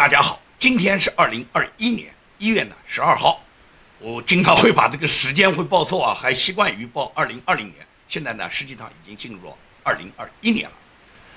大家好，今天是2021年1月12号。我经常会把这个时间会报错啊，还习惯于报2020年。现在呢，实际上已经进入了2021年了。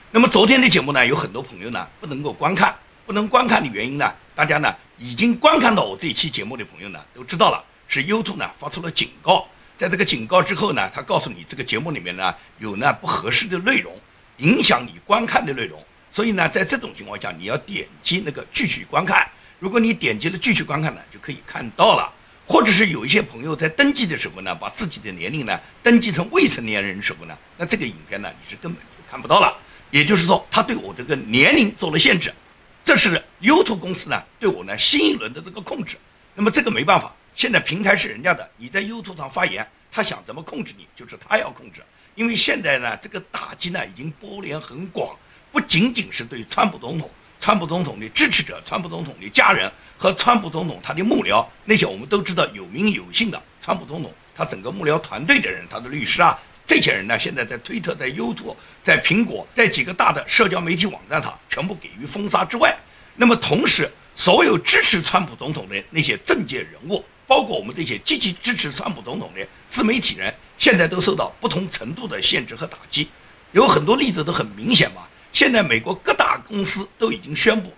那么昨天的节目呢，有很多朋友呢不能够观看，不能观看的原因呢，大家呢已经观看到我这一期节目的朋友呢都知道了，是 YouTube 呢发出了警告。在这个警告之后呢，他告诉你这个节目里面呢有呢不合适的内容，影响你观看的内容。所以呢，在这种情况下，你要点击那个继续观看。如果你点击了继续观看呢，就可以看到了。或者是有一些朋友在登记的时候呢，把自己的年龄呢登记成未成年人的时候呢，那这个影片呢你是根本就看不到了。也就是说，他对我这个年龄做了限制，这是 YouTube 公司呢对我呢新一轮的这个控制。那么这个没办法，现在平台是人家的，你在 YouTube 上发言，他想怎么控制你，就是他要控制。因为现在呢，这个打击呢已经波连很广。不仅仅是对川普总统、川普总统的支持者、川普总统的家人和川普总统他的幕僚，那些我们都知道有名有姓的川普总统他整个幕僚团队的人，他的律师啊，这些人呢，现在在推特、在 YouTube、在苹果、在几个大的社交媒体网站上全部给予封杀之外，那么同时，所有支持川普总统的那些政界人物，包括我们这些积极支持川普总统的自媒体人，现在都受到不同程度的限制和打击。有很多例子都很明显嘛。现在美国各大公司都已经宣布，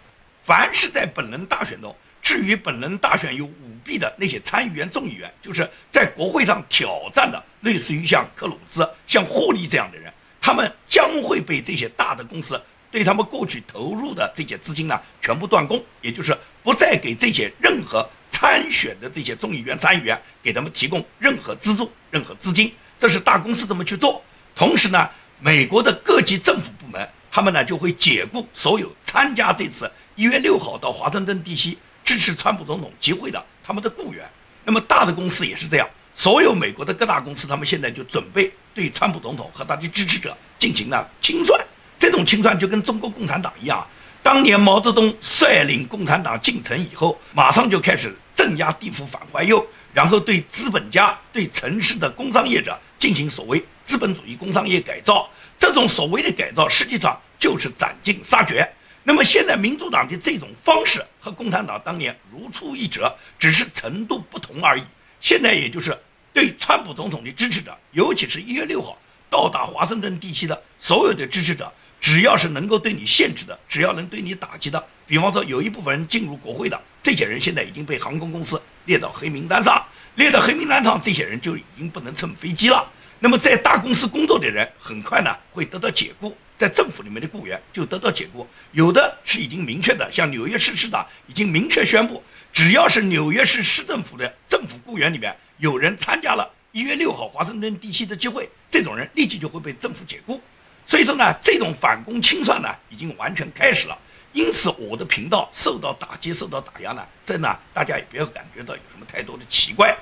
凡是在本轮大选中，至于本轮大选有舞弊的那些参议员、众议员，就是在国会上挑战的，类似于像克鲁兹、像霍利这样的人，他们将会被这些大的公司对他们过去投入的这些资金呢全部断供，也就是不再给这些任何参选的这些众议员、参议员给他们提供任何资助、任何资金，这是大公司这么去做。同时呢，美国的各级政府部门，他们呢就会解雇所有参加这次1月6号到华盛顿地区支持川普总统集会的他们的雇员。那么大的公司也是这样，所有美国的各大公司，他们现在就准备对川普总统和他的支持者进行了清算。这种清算就跟中国共产党一样，当年毛泽东率领共产党进城以后，马上就开始镇压地富反坏右，然后对资本家、对城市的工商业者进行所谓资本主义工商业改造。这种所谓的改造，实际上就是斩尽杀绝。那么现在民主党的这种方式和共产党当年如出一辙，只是程度不同而已。现在也就是对川普总统的支持者，尤其是1月6号到达华盛顿地区的所有的支持者，只要是能够对你限制的，只要能对你打击的，比方说有一部分人进入国会的，这些人现在已经被航空公司列到黑名单上，列到黑名单上，这些人就已经不能乘飞机了。那么在大公司工作的人很快呢会得到解雇，在政府里面的雇员就得到解雇，有的是已经明确的，像纽约市市长已经明确宣布，只要是纽约市市政府的政府雇员里面有人参加了1月6号华盛顿地区的集会，这种人立即就会被政府解雇。所以说呢，这种反攻清算呢已经完全开始了。因此我的频道受到打击、受到打压呢，这呢大家也不要感觉到有什么太多的奇怪。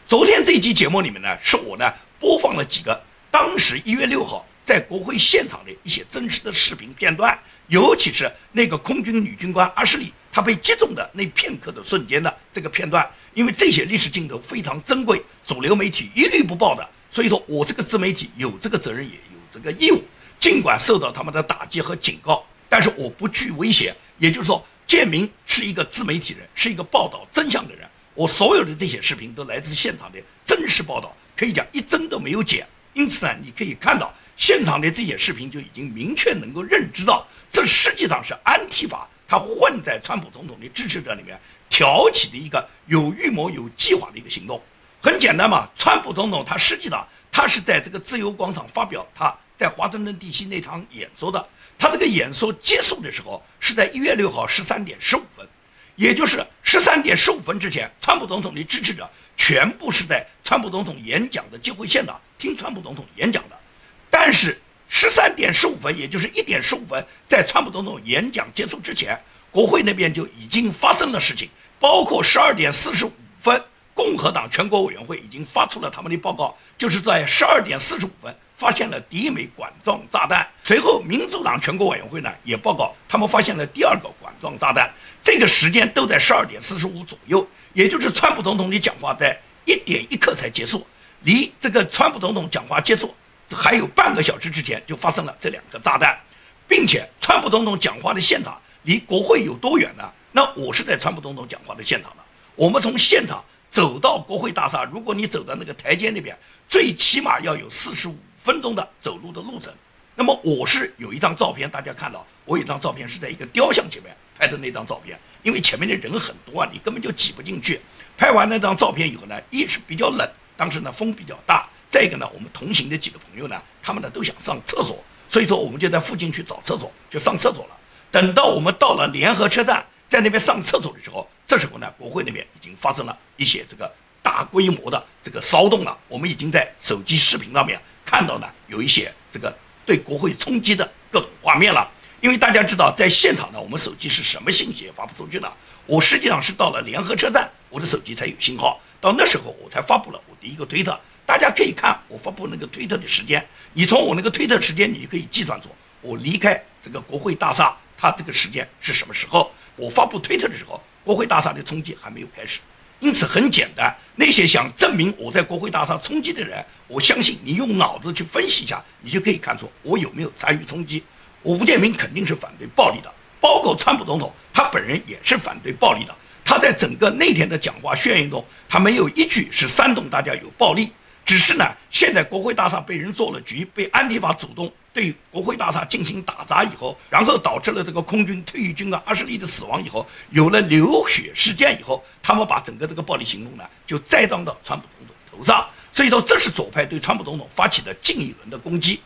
昨天这期节目里面呢，是我呢播放了几个当时1月6号在国会现场的一些真实的视频片段，尤其是那个空军女军官阿什利她被击中的那片刻的瞬间的这个片段，因为这些历史镜头非常珍贵，主流媒体一律不报的，所以说我这个自媒体有这个责任，也有这个义务，尽管受到他们的打击和警告，但是我不惧威胁。也就是说，建明是一个自媒体人，是一个报道真相的人。我所有的这些视频都来自现场的真实报道，可以讲一帧都没有剪。因此呢，你可以看到现场的这些视频就已经明确能够认知到，这实际上是安提法他混在川普总统的支持者里面挑起的一个有预谋、有计划的一个行动。很简单嘛，川普总统他实际上他是在这个自由广场发表他在华盛顿地区那场演说的。他这个演说结束的时候是在1月6号13点15分。也就是13点15分之前，川普总统的支持者全部是在川普总统演讲的集会现场听川普总统演讲的。但是13点15分，也就是1点15分，在川普总统演讲结束之前，国会那边就已经发生了事情，包括12点45分，共和党全国委员会已经发出了他们的报告，就是在12点45分发现了第一枚管状炸弹。随后民主党全国委员会呢也报告他们发现了第二个管状炸弹，这个时间都在12点45左右，也就是川普总统的讲话在1点1刻才结束，离这个川普总统讲话结束还有半个小时之前就发生了这2个炸弹，并且川普总统讲话的现场离国会有多远呢？那我是在川普总统讲话的现场的，我们从现场走到国会大厦，如果你走到那个台阶那边，最起码要有45分钟的走路的路程。那么我是有一张照片，大家看到我有一张照片是在一个雕像前面拍的那张照片，因为前面的人很多啊，你根本就挤不进去。拍完那张照片以后呢，一是比较冷，当时呢风比较大，再一个呢我们同行的几个朋友呢，他们呢都想上厕所，所以说我们就在附近去找厕所，就上厕所了。等到我们到了联合车站，在那边上厕所的时候，这时候呢国会那边已经发生了一些这个大规模的这个骚动了，我们已经在手机视频上面看到呢有一些这个对国会冲击的各种画面了。因为大家知道在现场呢，我们手机是什么信息也发不出去的，我实际上是到了联合车站，我的手机才有信号，到那时候我才发布了我第一个推特。大家可以看我发布那个推特的时间，你从我那个推特时间你就可以计算出我离开这个国会大厦它这个时间是什么时候。我发布推特的时候，国会大厦的冲击还没有开始。因此很简单，那些想证明我在国会大厦冲击的人，我相信你用脑子去分析一下，你就可以看出我有没有参与冲击。吴建民肯定是反对暴力的，包括川普总统他本人也是反对暴力的。他在整个那天的讲话宣言中，他没有一句是煽动大家有暴力，只是呢，现在国会大厦被人做了局，被安提法主动对国会大厦进行打砸以后，然后导致了这个空军退役军啊20例的死亡以后，有了流血事件以后，他们把整个这个暴力行动呢就栽赃到川普总统头上，所以说这是左派对川普总统发起的近一轮的攻击。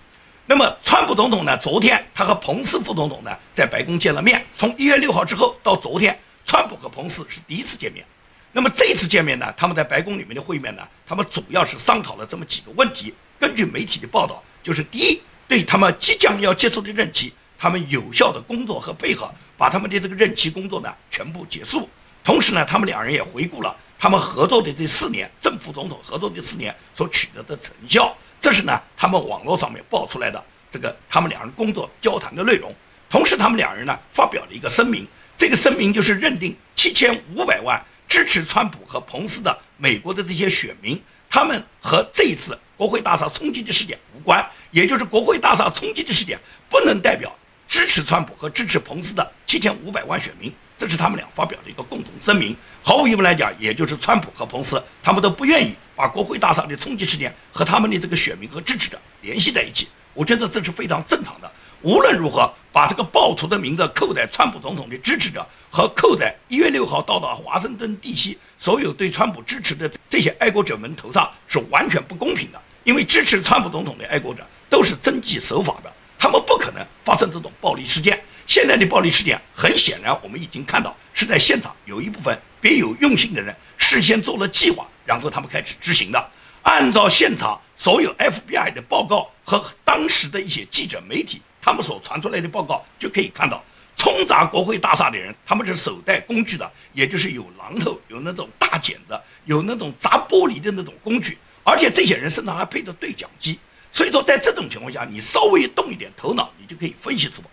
那么川普总统呢，昨天他和彭斯副总统呢在白宫见了面，从1月6号之后到昨天，川普和彭斯是第一次见面。那么这一次见面呢，他们在白宫里面的会面呢，他们主要是商讨了这么几个问题。根据媒体的报道，就是第一，对他们即将要结束的任期，他们有效的工作和配合，把他们的这个任期工作呢全部结束。同时呢，他们两人也回顾了他们合作的这4年，正副总统合作的4年所取得的成效。这是呢，他们网络上面爆出来的这个他们两人工作交谈的内容。同时，他们两人呢发表了一个声明，这个声明就是认定7500万支持川普和彭斯的美国的这些选民，他们和这一次国会大厦冲击的事件无关，也就是国会大厦冲击的事件不能代表支持川普和支持彭斯的7500万选民。这是他们俩发表的一个共同声明。毫无疑问来讲，也就是川普和彭斯他们都不愿意把国会大厦的冲击事件和他们的这个选民和支持者联系在一起。我觉得这是非常正常的。无论如何，把这个暴徒的名字扣在川普总统的支持者和扣在1月6号到达华盛顿地区所有对川普支持的这些爱国者们头上是完全不公平的。因为支持川普总统的爱国者都是遵纪守法的，他们不可能发生这种暴力事件。现在的暴力事件很显然我们已经看到是在现场有一部分别有用心的人事先做了计划，然后他们开始执行的。按照现场所有 FBI 的报告和当时的一些记者媒体他们所传出来的报告，就可以看到冲砸国会大厦的人他们是手带工具的，也就是有榔头，有那种大剪子，有那种砸玻璃的那种工具，而且这些人身上还配着对讲机。所以说在这种情况下，你稍微动一点头脑，你就可以分析出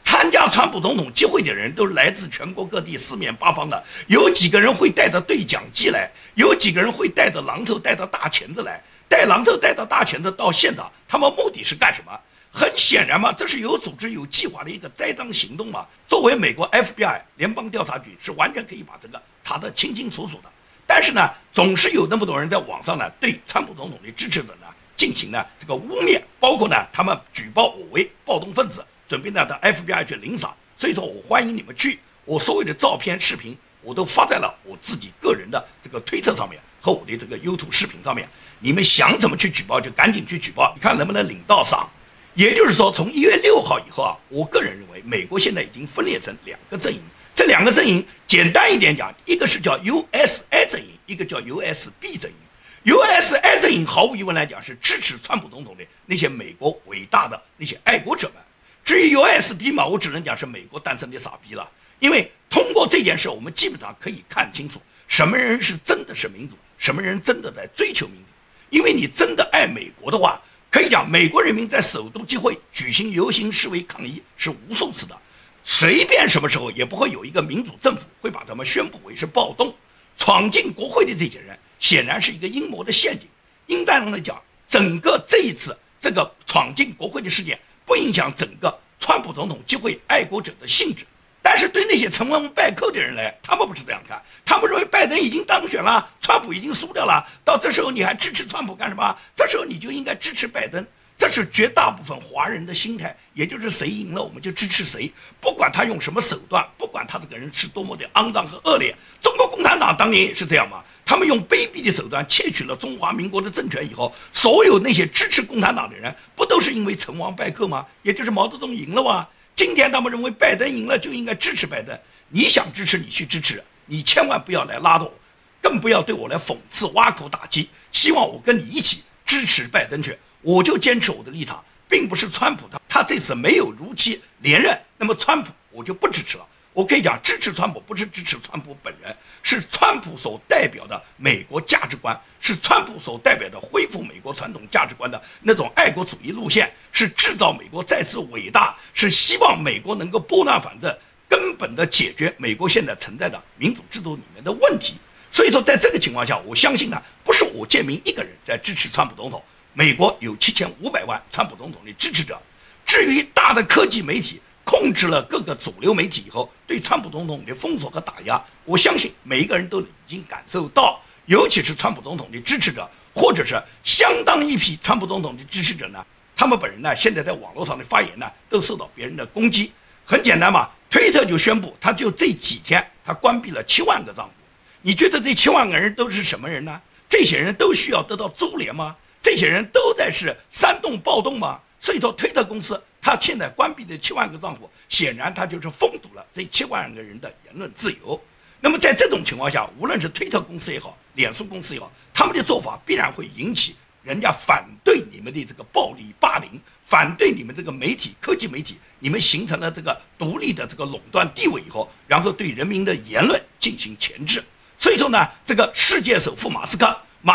参加川普总统集会的人都是来自全国各地四面八方的，有几个人会带着对讲机来，有几个人会带着榔头带着大钳子来，带榔头带着大钳子到现场，他们目的是干什么？很显然嘛，这是有组织有计划的一个栽赃行动嘛。作为美国 FBI 联邦调查局是完全可以把这个查得清清楚楚的。但是呢，总是有那么多人在网上呢对川普总统的支持者呢进行呢这个污蔑，包括呢他们举报我为暴动分子，准备呢到 FBI 去领赏。所以说我欢迎你们去，我所有的照片视频我都发在了我自己个人的这个推特上面和我的这个 YouTube 视频上面，你们想怎么去举报就赶紧去举报，你看能不能领到赏。也就是说，从1月6号以后啊，我个人认为美国现在已经分裂成2个阵营，这2个阵营简单一点讲，一个是叫 USA 阵营，一个叫 USB 阵营。USA 阵营毫无疑问来讲是支持川普总统的那些美国伟大的那些爱国者们。至于 USB 嘛，我只能讲是美国诞生的傻逼了。因为通过这件事，我们基本上可以看清楚什么人是真的是民主，什么人真的在追求民主。因为你真的爱美国的话，可以讲美国人民在首都集会举行游行示威抗议是无数次的，随便什么时候也不会有一个民主政府会把他们宣布为是暴动。闯进国会的这些人显然是一个阴谋的陷阱。应当来讲，整个这一次这个闯进国会的事件不影响整个川普总统集会爱国者的性质，但是对那些成王败寇的人来，他们不是这样看，他们认为拜登已经当选了，川普已经输掉了，到这时候你还支持川普干什么？这时候你就应该支持拜登。这是绝大部分华人的心态，也就是谁赢了我们就支持谁，不管他用什么手段，不管他这个人是多么的肮脏和恶劣。中国共产党当年也是这样嘛，他们用卑鄙的手段窃取了中华民国的政权以后，所有那些支持共产党的人，不都是因为成王败寇吗？也就是毛泽东赢了吗？今天他们认为拜登赢了就应该支持拜登，你想支持你去支持，你千万不要来拉着我，更不要对我来讽刺挖苦打击，希望我跟你一起支持拜登去。我就坚持我的立场，并不是川普他这次没有如期连任，那么川普我就不支持了。我可以讲，支持川普不是支持川普本人，是川普所代表的美国价值观，是川普所代表的恢复美国传统价值观的那种爱国主义路线，是制造美国再次伟大，是希望美国能够拨乱反正，根本的解决美国现在存在的民主制度里面的问题。所以说，在这个情况下，我相信呢，不是我建明一个人在支持川普总统。美国有7500万川普总统的支持者，至于大的科技媒体控制了各个主流媒体以后，对川普总统的封锁和打压，我相信每一个人都已经感受到，尤其是川普总统的支持者，或者是相当一批川普总统的支持者呢，他们本人呢，现在在网络上的发言呢，都受到别人的攻击。很简单嘛，推特就宣布，他就这几天他关闭了7万个账户。你觉得这7万个人都是什么人呢？这些人都需要得到株连吗？这些人都在是煽动暴动吗？所以说，推特公司他现在关闭的7万个账户，显然他就是封堵了这7万个人的言论自由。那么在这种情况下，无论是推特公司也好，脸书公司也好，他们的做法必然会引起人家反对你们的这个暴力霸凌，反对你们这个媒体科技媒体，你们形成了这个独立的这个垄断地位以后，然后对人民的言论进行钳制。所以说呢，这个世界首富马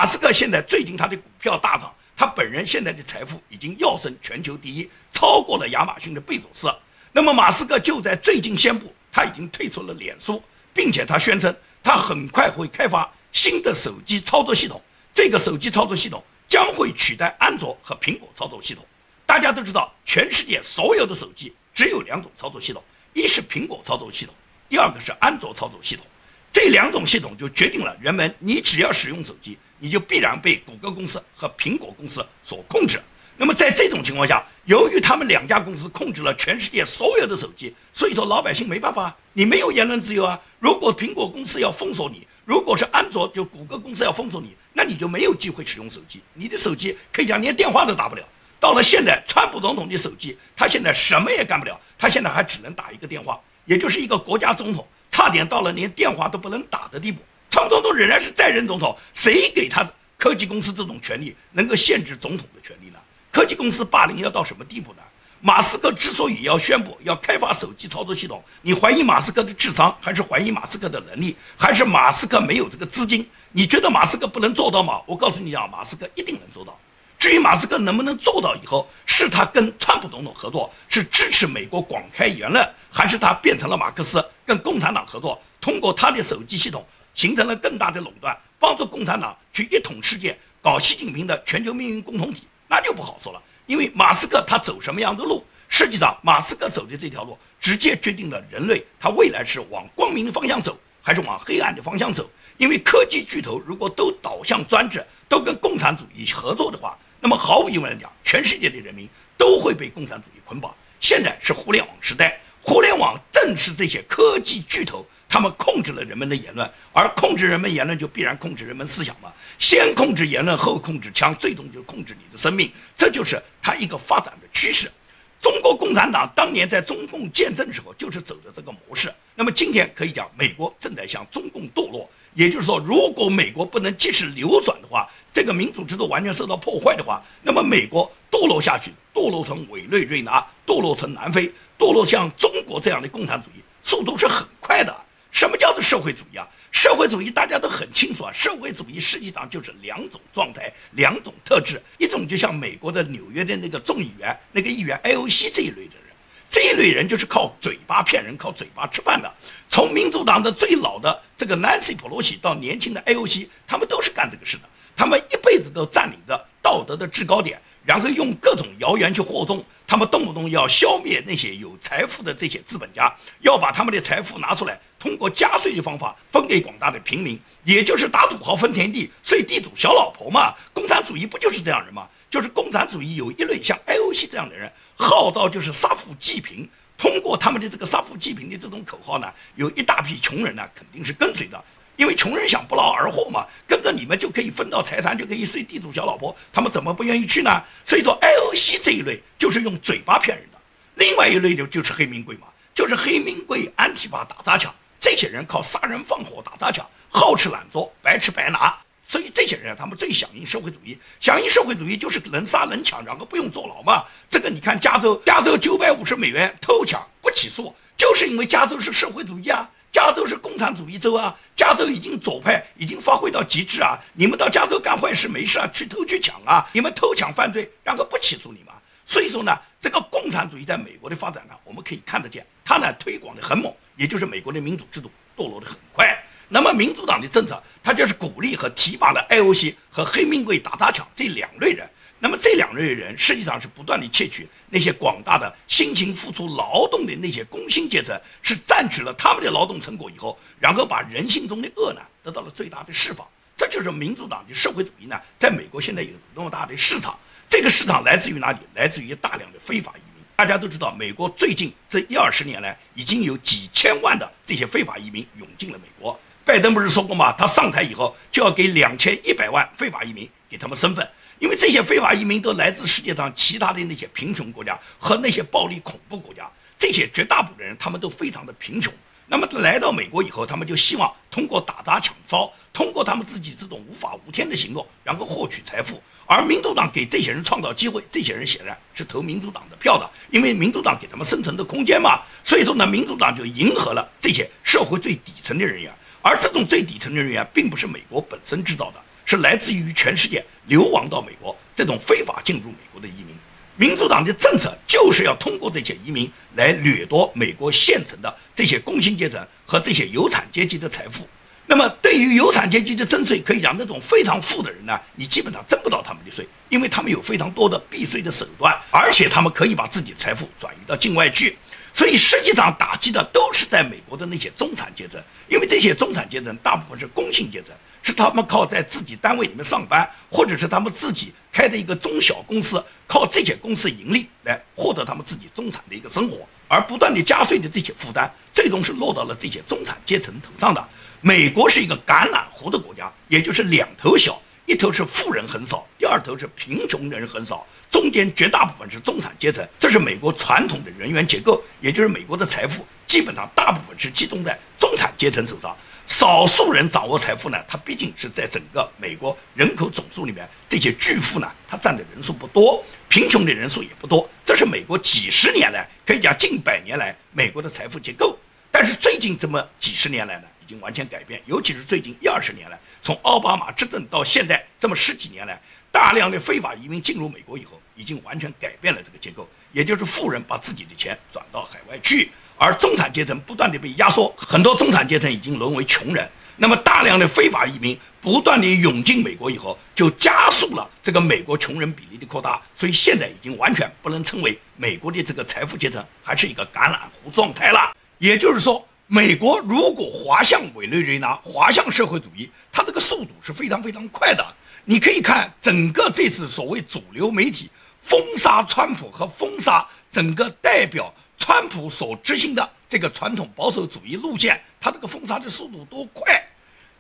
斯克现在最近他的股票大涨，他本人现在的财富已经跃升全球第一，超过了亚马逊的贝佐斯。那么马斯克就在最近宣布，他已经退出了脸书，并且他宣称他很快会开发新的手机操作系统，这个手机操作系统将会取代安卓和苹果操作系统。大家都知道，全世界所有的手机只有2种操作系统，一是苹果操作系统，第二个是安卓操作系统。这2种系统就决定了人们，你只要使用手机，你就必然被谷歌公司和苹果公司所控制。那么在这种情况下，由于他们2家公司控制了全世界所有的手机，所以说老百姓没办法，你没有言论自由啊。如果苹果公司要封锁你，如果是安卓就谷歌公司要封锁你，那你就没有机会使用手机，你的手机可以讲连电话都打不了。到了现在，川普总统的手机，他现在什么也干不了，他现在还只能打一个电话，也就是一个国家总统。差点到了连电话都不能打的地步。川普总统仍然是在任总统，谁给他科技公司这种权利，能够限制总统的权利呢？科技公司霸凌要到什么地步呢？马斯克之所以要宣布要开发手机操作系统，你怀疑马斯克的智商，还是怀疑马斯克的能力，还是马斯克没有这个资金？你觉得马斯克不能做到吗？我告诉你讲，马斯克一定能做到。至于马斯克能不能做到以后，是他跟川普总统合作，是支持美国广开言论，还是他变成了马克思跟共产党合作，通过他的手机系统形成了更大的垄断，帮助共产党去一统世界，搞习近平的全球命运共同体，那就不好说了。因为马斯克他走什么样的路，实际上马斯克走的这条路直接决定了人类他未来是往光明的方向走，还是往黑暗的方向走。因为科技巨头如果都导向专制，都跟共产主义合作的话，那么毫无疑问来讲，全世界的人民都会被共产主义捆绑。现在是互联网时代，互联网正是这些科技巨头他们控制了人们的言论，而控制人们言论就必然控制人们思想嘛。先控制言论，后控制枪，最终就控制你的生命，这就是它一个发展的趋势。中国共产党当年在中共建政的时候就是走的这个模式。那么今天可以讲，美国正在向中共堕落。也就是说，如果美国不能及时扭转的话，这个民主制度完全受到破坏的话，那么美国堕落下去，堕落成委内瑞拉，堕落成南非，堕落像中国这样的共产主义，速度是很快的。什么叫做社会主义啊？社会主义大家都很清楚啊，社会主义实际上就是2种状态，2种特质。一种就像美国的纽约的那个众议员，那个议员 AOC 这一类的人，这一类人就是靠嘴巴骗人，靠嘴巴吃饭的。从民主党的最老的这个 Nancy Pelosi 到年轻的 AOC， 他们都是干这个事的。他们一辈子都占领着道德的制高点，然后用各种谣言去惑动，他们动不动要消灭那些有财富的这些资本家，要把他们的财富拿出来，通过加税的方法分给广大的平民，也就是打土豪分田地，睡地主小老婆嘛。共产主义不就是这样人吗？就是共产主义有一类像 IOC 这样的人，号召就是杀富济贫，通过他们的这个杀富济贫的这种口号呢，有一大批穷人呢肯定是跟随的。因为穷人想不劳而获嘛，跟着你们就可以分到财产，就可以睡地主小老婆，他们怎么不愿意去呢？所以说 IOC 这一类就是用嘴巴骗人的，另外一类就是黑名贵嘛，就是黑名贵安提法打砸抢，这些人靠杀人放火打砸抢，好吃懒做，白吃白拿，所以这些人他们最响应社会主义，响应社会主义就是能杀能抢，然后不用坐牢嘛。这个你看加州$950偷抢不起诉，就是因为加州是社会主义啊。加州是共产主义州啊，加州已经左派已经发挥到极致啊！你们到加州干坏事没事啊，去偷去抢啊！你们偷抢犯罪，然后不起诉你们。所以说呢，这个共产主义在美国的发展呢，我们可以看得见，它呢推广的很猛，也就是美国的民主制度堕落的很快。那么民主党的政策，它就是鼓励和提拔了 IOC 和黑名贵打砸抢这两类人。那么这两类人实际上是不断地窃取那些广大的辛勤付出劳动的那些工薪阶层，是占取了他们的劳动成果以后，然后把人性中的恶呢得到了最大的释放。这就是民主党的社会主义呢，在美国现在有那么大的市场。这个市场来自于哪里？来自于大量的非法移民。大家都知道，美国最近这10-20年来已经有几千万的这些非法移民涌进了美国。拜登不是说过吗？他上台以后就要给2100万非法移民给他们身份。因为这些非法移民都来自世界上其他的那些贫穷国家和那些暴力恐怖国家，这些绝大部分人他们都非常的贫穷。那么来到美国以后，他们就希望通过打砸抢烧，通过他们自己这种无法无天的行动，然后获取财富。而民主党给这些人创造机会，这些人显然是投民主党的票的，因为民主党给他们生存的空间嘛。所以说呢，民主党就迎合了这些社会最底层的人员，而这种最底层的人员并不是美国本身制造的，是来自于全世界流亡到美国这种非法进入美国的移民。民主党的政策就是要通过这些移民来掠夺美国现成的这些工薪阶层和这些有产阶级的财富。那么对于有产阶级的征税，可以讲那种非常富的人呢，你基本上征不到他们的税，因为他们有非常多的避税的手段，而且他们可以把自己的财富转移到境外去。所以实际上打击的都是在美国的那些中产阶层，因为这些中产阶层大部分是工薪阶层，是他们靠在自己单位里面上班，或者是他们自己开的一个中小公司，靠这些公司盈利来获得他们自己中产的一个生活，而不断的加税的这些负担，最终是落到了这些中产阶层头上的。美国是一个橄榄湖的国家，也就是两头小，一头是富人很少，第二头是贫穷人很少，中间绝大部分是中产阶层，这是美国传统的人员结构，也就是美国的财富基本上大部分是集中在中产阶层手上，少数人掌握财富呢，它毕竟是在整个美国人口总数里面，这些巨富呢，它占的人数不多，贫穷的人数也不多，这是美国几十年来，可以讲近100年来美国的财富结构。但是最近这么几十年来呢，已经完全改变，尤其是最近1-20年来，从奥巴马执政到现在这么10几年来，大量的非法移民进入美国以后，已经完全改变了这个结构，也就是富人把自己的钱转到海外去，而中产阶层不断的被压缩，很多中产阶层已经沦为穷人。那么大量的非法移民不断的涌进美国以后，就加速了这个美国穷人比例的扩大，所以现在已经完全不能称为美国的这个财富阶层还是一个橄榄湖状态了。也就是说，美国如果滑向委内瑞拉，滑向社会主义，它这个速度是非常非常快的。你可以看整个这次所谓主流媒体封杀川普和封杀整个代表川普所执行的这个传统保守主义路线，它这个封杀的速度多快。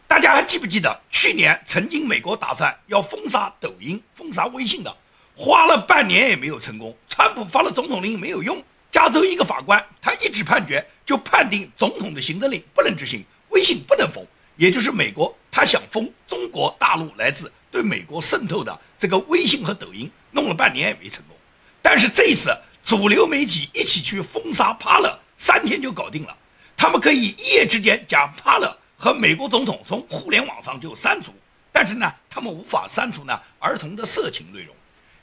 大家还记不记得去年曾经美国打算要封杀抖音、封杀微信的，花了半年也没有成功，川普发了总统令没有用。加州一个法官他一纸判决就判定总统的行政令不能执行，微信不能封，也就是美国他想封中国大陆来自对美国渗透的这个微信和抖音，弄了半年也没成功。但是这一次主流媒体一起去封杀帕勒，3天就搞定了。他们可以一夜之间将帕勒和美国总统从互联网上就删除，但是呢，他们无法删除呢儿童的色情内容。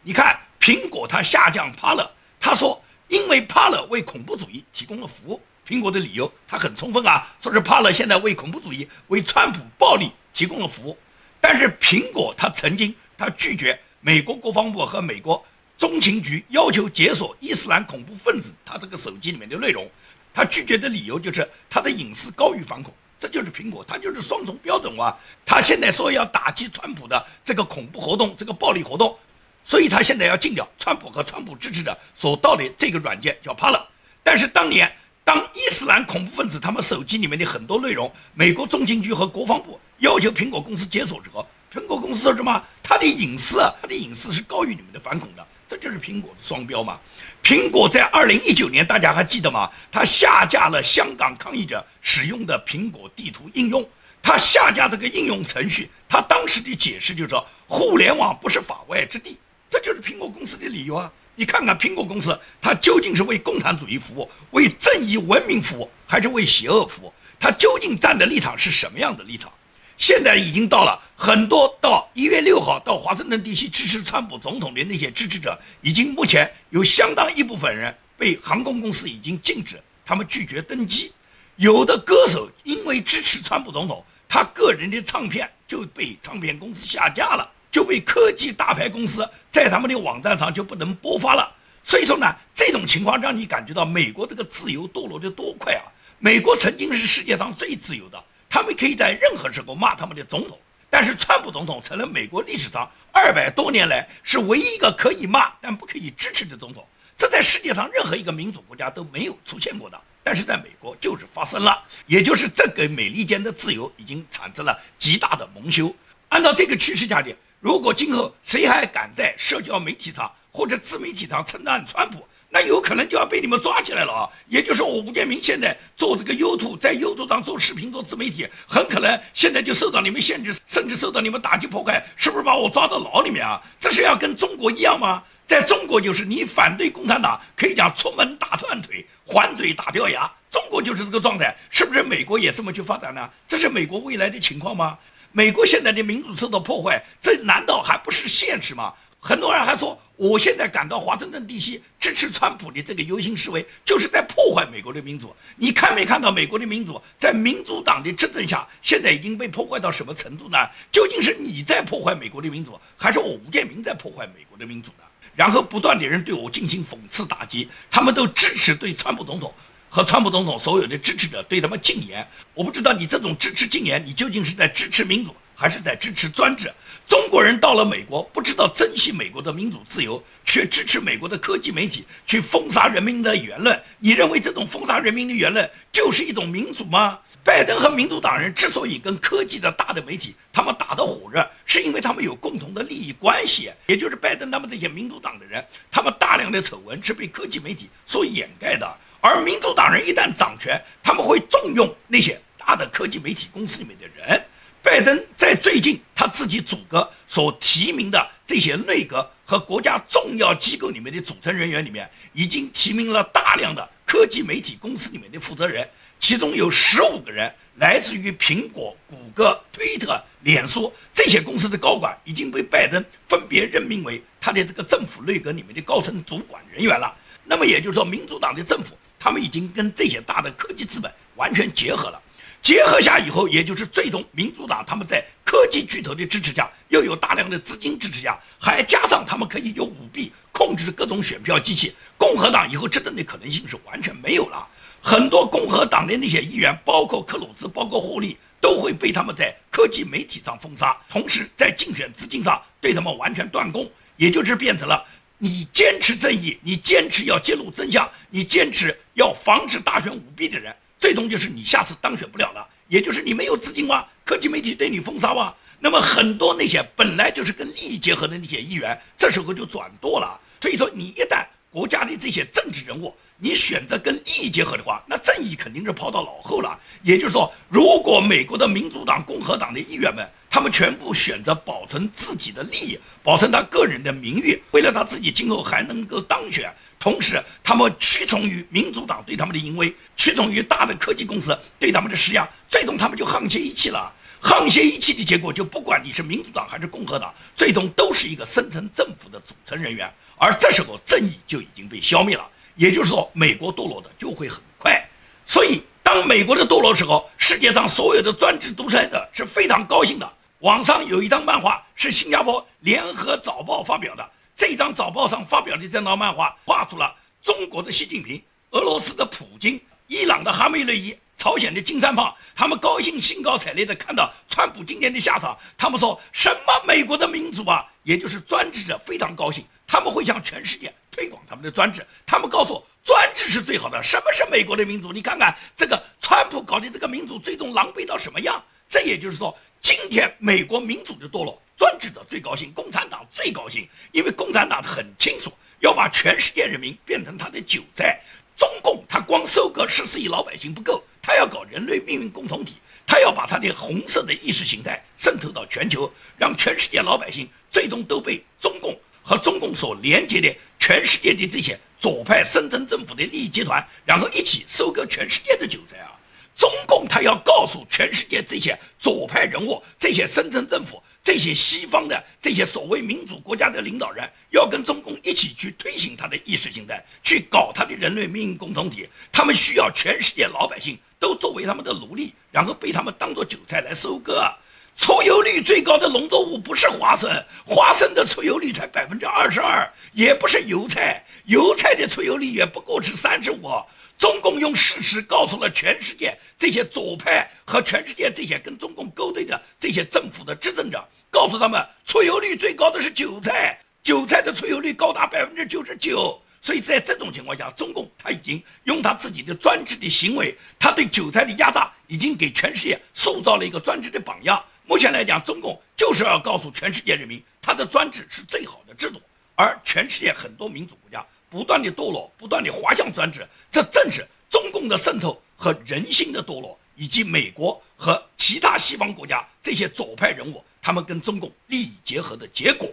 你看苹果它下降帕勒，他说因为帕勒为恐怖主义提供了服务，苹果的理由他很充分啊，说是帕勒现在为恐怖主义、为川普暴力提供了服务。但是苹果他曾经他拒绝美国国防部和美国中情局要求解锁伊斯兰恐怖分子他这个手机里面的内容，他拒绝的理由就是他的隐私高于反恐。这就是苹果，它就是双重标准啊！他现在说要打击川普的这个恐怖活动、这个暴力活动，所以他现在要禁掉川普和川普支持者所盗的这个软件叫 Parler。但是当年当伊斯兰恐怖分子他们手机里面的很多内容，美国中情局和国防部要求苹果公司解锁之后，苹果公司说什么？它的隐私是高于你们的反恐的。这就是苹果的双标嘛。苹果在2019年，大家还记得吗？它下架了香港抗议者使用的苹果地图应用。它下架这个应用程序，它当时的解释就是说，互联网不是法外之地。这就是苹果公司的理由啊。你看看苹果公司，它究竟是为共产主义服务、为正义文明服务，还是为邪恶服务？它究竟站的立场是什么样的立场？现在已经到了很多到1月6号到华盛顿地区支持川普总统的那些支持者，已经目前有相当一部分人被航空公司已经禁止，他们拒绝登机。有的歌手因为支持川普总统，他个人的唱片就被唱片公司下架了，就被科技大牌公司在他们的网站上就不能播发了。所以说呢，这种情况让你感觉到美国这个自由堕落的多快啊！美国曾经是世界上最自由的，他们可以在任何时候骂他们的总统，但是川普总统成了美国历史上200多年来是唯一一个可以骂但不可以支持的总统，这在世界上任何一个民主国家都没有出现过的，但是在美国就是发生了，也就是这个美利坚的自由已经产生了极大的蒙羞。按照这个趋势下去，如果今后谁还敢在社交媒体上或者自媒体上称赞川普，那有可能就要被你们抓起来了啊！也就是我吴建民现在做这个 YouTube， 在 YouTube 上做视频做自媒体，很可能现在就受到你们限制，甚至受到你们打击破坏，是不是把我抓到牢里面啊？这是要跟中国一样吗？在中国就是你反对共产党，可以讲出门打断腿，还嘴打掉牙，中国就是这个状态，是不是美国也这么去发展呢？这是美国未来的情况吗？美国现在的民主受到破坏，这难道还不是现实吗？很多人还说，我现在赶到华盛顿地区支持川普的这个游行示威，就是在破坏美国的民主。你看没看到美国的民主在民主党的执政下，现在已经被破坏到什么程度呢？究竟是你在破坏美国的民主，还是我吴建民在破坏美国的民主呢？然后不断的人对我进行讽刺打击，他们都支持对川普总统和川普总统所有的支持者对他们禁言。我不知道你这种支持禁言，你究竟是在支持民主，还是在支持专制？中国人到了美国，不知道珍惜美国的民主自由，却支持美国的科技媒体去封杀人民的言论。你认为这种封杀人民的言论就是一种民主吗？拜登和民主党人之所以跟科技的大的媒体他们打得火热，是因为他们有共同的利益关系，也就是拜登他们这些民主党的人，他们大量的丑闻是被科技媒体所掩盖的。而民主党人一旦掌权，他们会重用那些大的科技媒体公司里面的人。拜登在最近他自己组阁所提名的这些内阁和国家重要机构里面的组成人员里面，已经提名了大量的科技媒体公司里面的负责人，其中有15个人来自于苹果、谷歌、推特、脸书这些公司的高管，已经被拜登分别任命为他的这个政府内阁里面的高层主管人员了。那么也就是说，民主党的政府他们已经跟这些大的科技资本完全结合了。结合下以后，也就是最终民主党他们在科技巨头的支持下，又有大量的资金支持下，还加上他们可以有舞弊控制各种选票机器，共和党以后执政的可能性是完全没有了。很多共和党的那些议员，包括克鲁兹，包括霍利，都会被他们在科技媒体上封杀，同时在竞选资金上对他们完全断供，也就是变成了你坚持正义，你坚持要揭露真相，你坚持要防止大选舞弊的人，最终就是你下次当选不了了，也就是你没有资金吗？科技媒体对你封杀吗？那么很多那些本来就是跟利益结合的那些议员，这时候就转舵了。所以说，你一旦国家的这些政治人物，你选择跟利益结合的话，那正义肯定是抛到脑后了。也就是说，如果美国的民主党、共和党的议员们，他们全部选择保存自己的利益，保存他个人的名誉，为了他自己今后还能够当选，同时他们屈从于民主党对他们的淫威，屈从于大的科技公司对他们的施压，最终他们就沆瀣一气了。沆瀣一气的结果，就不管你是民主党还是共和党，最终都是一个深层政府的组成人员，而这时候正义就已经被消灭了。也就是说，美国堕落的就会很快。所以当美国的堕落的时候，世界上所有的专制独裁者是非常高兴的。网上有一张漫画是新加坡联合早报发表的，这张早报上发表的这张漫画画出了中国的习近平、俄罗斯的普京、伊朗的哈梅内伊、朝鲜的金三胖，他们高兴兴高采烈地看到川普今天的下场。他们说什么美国的民主啊，也就是专制者非常高兴，他们会向全世界推广他们的专制。他们告诉我，专制是最好的。什么是美国的民主？你看看这个川普搞的这个民主，最终狼狈到什么样？这也就是说，今天美国民主的堕落，专制者最高兴，共产党最高兴，因为共产党很清楚要把全世界人民变成他的韭菜。中共他光收割14亿老百姓不够，他要搞人类命运共同体，他要把他的红色的意识形态渗透到全球，让全世界老百姓最终都被中共和中共所连接的全世界的这些左派深层政府的利益集团，然后一起收割全世界的韭菜啊！中共他要告诉全世界这些左派人物、这些深层政府、这些西方的这些所谓民主国家的领导人，要跟中共一起去推行他的意识形态，去搞他的人类命运共同体。他们需要全世界老百姓都作为他们的奴隶，然后被他们当作韭菜来收割。出油率最高的农作物不是花生，花生的出油率才22%，也不是油菜，油菜的出油率也不过是35%。中共用事实告诉了全世界这些左派和全世界这些跟中共勾兑的这些政府的执政者，告诉他们出油率最高的是韭菜，韭菜的出油率高达99%。所以在这种情况下，中共他已经用他自己的专制的行为，他对韭菜的压榨已经给全世界塑造了一个专制的榜样。目前来讲，中共就是要告诉全世界人民，他的专制是最好的制度，而全世界很多民主国家不断的堕落，不断的滑向专制，这正是中共的渗透和人心的堕落，以及美国和其他西方国家这些左派人物他们跟中共利益结合的结果。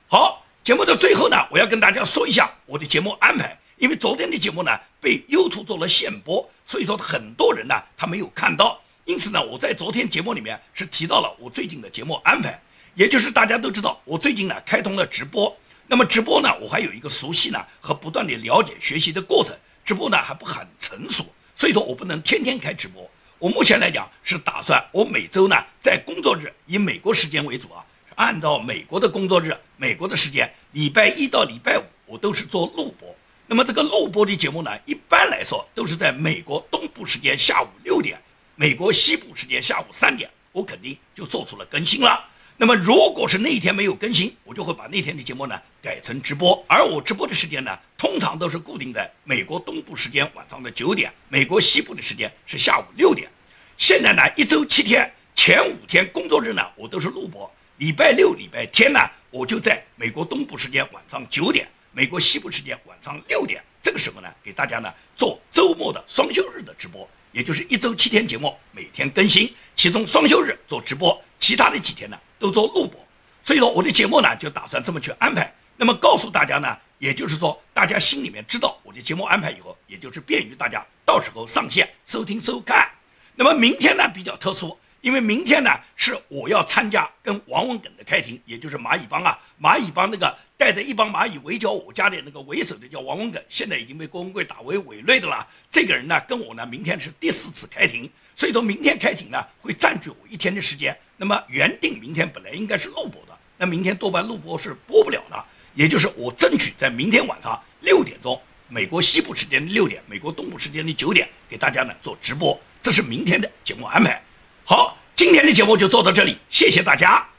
好，节目的最后呢，我要跟大家说一下我的节目安排，因为昨天的节目呢被 YouTube 做了限播，所以说很多人呢他没有看到，因此呢我在昨天节目里面是提到了我最近的节目安排，也就是大家都知道我最近呢开通了直播。那么直播呢，我还有一个熟悉呢和不断的了解学习的过程，直播呢还不很成熟，所以说我不能天天开直播。我目前来讲是打算我每周呢在工作日以美国时间为主啊，按照美国的工作日、美国的时间，礼拜一到礼拜五我都是做录播。那么这个录播的节目呢，一般来说都是在美国东部时间下午6点，美国西部时间下午3点，我肯定就做出了更新了。那么如果是那一天没有更新，我就会把那天的节目呢改成直播，而我直播的时间呢通常都是固定在美国东部时间晚上的9点，美国西部的时间是下午6点。现在呢一周7天，前5天工作日呢我都是录播，礼拜六、礼拜天呢我就在美国东部时间晚上9点，美国西部时间晚上6点，这个时候呢给大家呢做周末的双休日的直播，也就是一周7天节目，每天更新，其中双休日做直播，其他的几天呢都做录播。所以说我的节目呢就打算这么去安排。那么告诉大家呢，也就是说大家心里面知道我的节目安排以后，也就是便于大家到时候上线收听收看。那么明天呢比较特殊，因为明天呢是我要参加跟王文耿的开庭，也就是蚂蚁帮啊，蚂蚁帮那个带着一帮蚂蚁围剿我家的那个为首的叫王文耿，现在已经被郭文贵打为伪类的了。这个人呢跟我呢明天是第4次开庭，所以说明天开庭呢会占据我1天的时间。那么原定明天本来应该是录播的，那明天多半录播是播不了了，也就是我争取在明天晚上6点钟，美国西部时间的6点，美国东部时间的9点，给大家呢做直播，这是明天的节目安排。好，今天的节目就做到这里，谢谢大家。